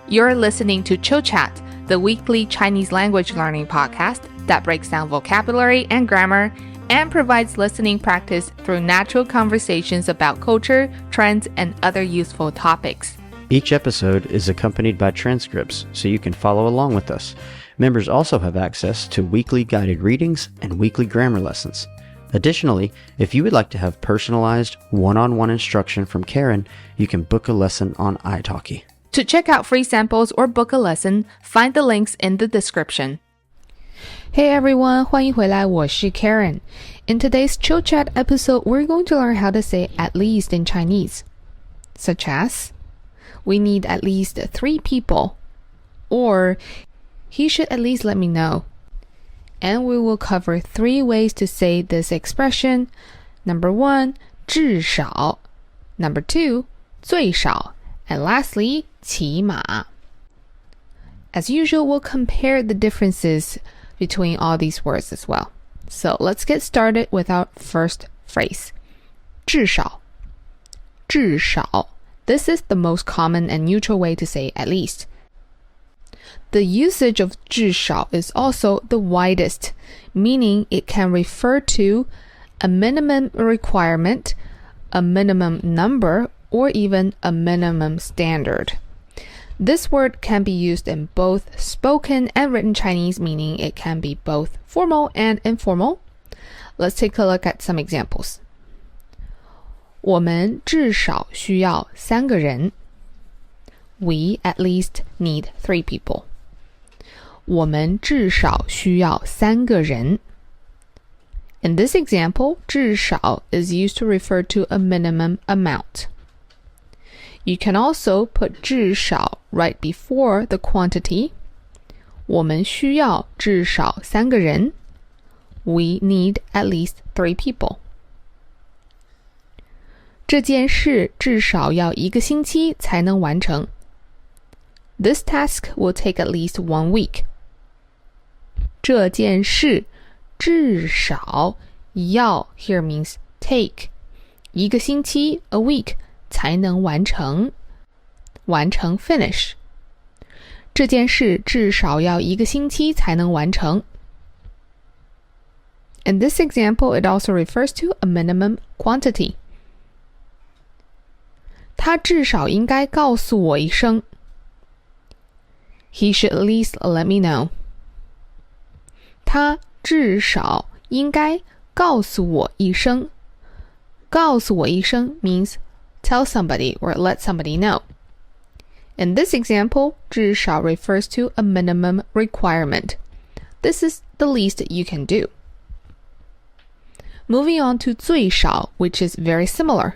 You're listening to Chill Chat, the weekly Chinese language learning podcast that breaks down vocabulary and grammar and provides listening practice through natural conversations about culture, trends, and other useful topics. Each episode is accompanied by transcripts, so you can follow along with us. Members also have access to weekly guided readings and weekly grammar lessons. Additionally, if you would like to have personalized one-on-one instruction from Karen, you can book a lesson on italki. To check out free samples or book a lesson, find the links in the description. Hey everyone, 欢迎回来，我是 Karen. In today's Chill Chat episode, we're going to learn how to say at least in Chinese, such as, we need at least 3 people, or he should at least let me know. And we will cover 3 ways to say this expression. Number 1, 至少. Number 2, 最少. And lastly, 起码. As usual, we'll compare the differences between all these words as well. So let's get started with our first phrase. 至少. 至少. This is the most common and neutral way to say at least. The usage of 至少 is also the widest, meaning it can refer to a minimum requirement, a minimum number, or even a minimum standard. This word can be used in both spoken and written Chinese, meaning it can be both formal and informal. Let's take a look at some examples. 我们至少需要3个人. We at least need 3 people. 我们至少需要3个人. In this example, 至少 is used to refer to a minimum amount. You can also put 至少 right before the quantity. 我们需要至少3个人. We need at least 3 people. 这件事至少要1个星期才能完成. This task will take at least 1 week. 这件事至少要 here means take 1个星期 a week 才能完成 finish 这件事至少要1个星期才能完成 In this example, it also refers to a minimum quantity. 他至少应该告诉我一声 He should at least let me know. 他至少应该告诉我一声告诉我一声 means tell somebody or let somebody know. In this example, 至少 refers to a minimum requirement. This is the least you can do. Moving on to 最少, which is very similar.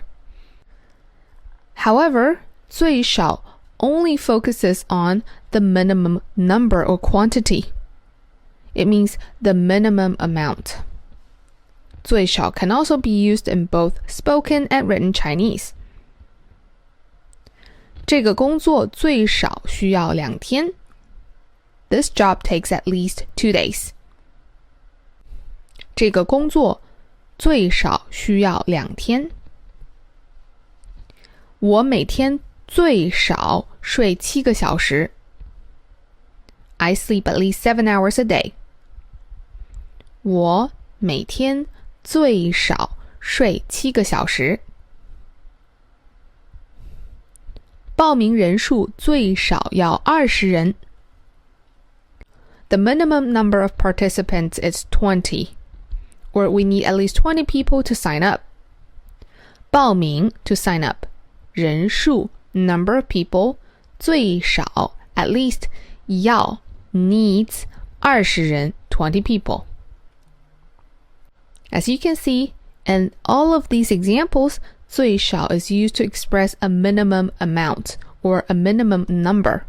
However, 最少 only focuses on the minimum number or quantity. It means the minimum amount. 最少 can also be used in both spoken and written Chinese. 这个工作最少需要2天. This job takes at least 2 days. 这个工作最少需要2天. 我每天最少睡7个小时. I sleep at least 7 hours a day. 我每天最少睡7个小时. 报名人数最少要20人. The minimum number of participants is 20, or we need at least 20 people to sign up. 报名 to sign up. 人数 number of people. 最少 at least. 要 needs 20人 20 people. As you can see, in all of these examples, 最少 is used to express a minimum amount or a minimum number.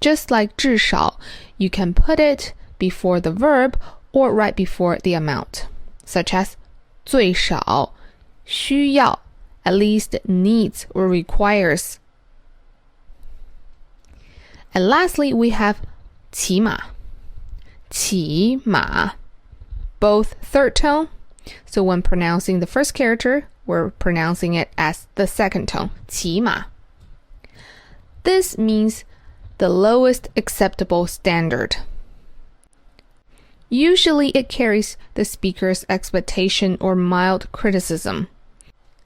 Just like 至少, you can put it before the verb or right before the amount, such as 最少, 需要, at least needs or requires. And lastly, we have 起码. 起码. Both third tone, so when pronouncing the first character, we're pronouncing it as the second tone, 起码. This means the lowest acceptable standard. Usually it carries the speaker's expectation or mild criticism.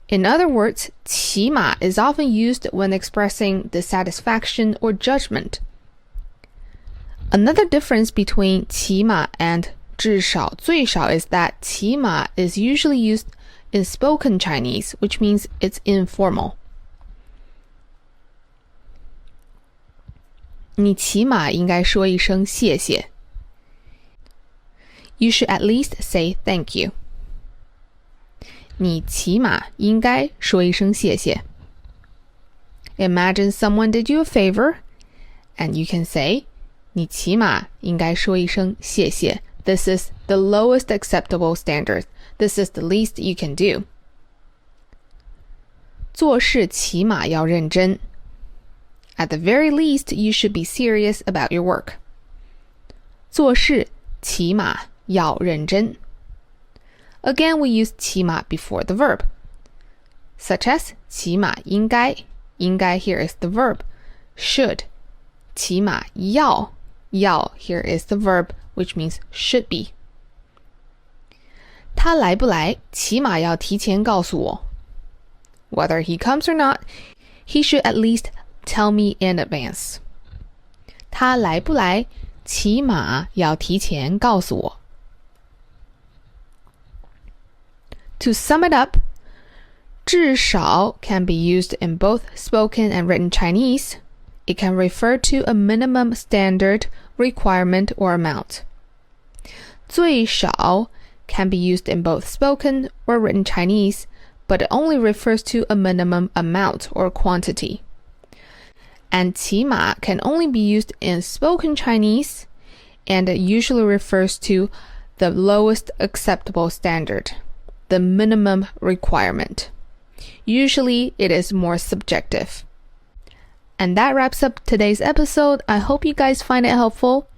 In other words, 起码 is often used when expressing dissatisfaction or judgment. Another difference between 起码 and 至少最少 is that 起码 is usually used in spoken Chinese, which means it's informal. 你起码应该说一声谢谢. You should at least say thank you. 你起码应该说一声谢谢. Imagine someone did you a favor, and you can say, 你起码应该说一声谢谢. This is the lowest acceptable standard. This is the least you can do. 做事起码要认真. At the very least, you should be serious about your work. 做事起码要认真. Again, we use 起码 before the verb, such as 起码应该. 应该 here is the verb. Should. 起码要 here is the verb, which means should be. 他来不来起码要提前告诉我. Whether he comes or not, he should at least tell me in advance. 他来不来起码要提前告诉我. To sum it up, 至少 can be used in both spoken and written Chinese. It can refer to a minimum standard, requirement, or amount. 最少 can be used in both spoken or written Chinese, but it only refers to a minimum amount or quantity. And 起码 can only be used in spoken Chinese, and it usually refers to the lowest acceptable standard, the minimum requirement. Usually, it is more subjective. And that wraps up today's episode. I hope you guys find it helpful.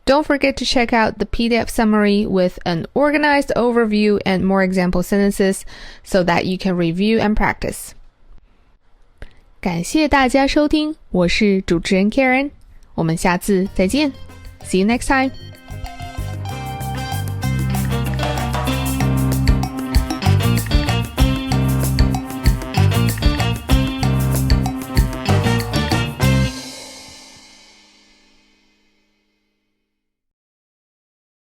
Don't forget to check out the PDF summary with an organized overview and more example sentences so that you can review and practice. 感谢大家收听，我是主持人 Karen， 我们下次再见。See you next time.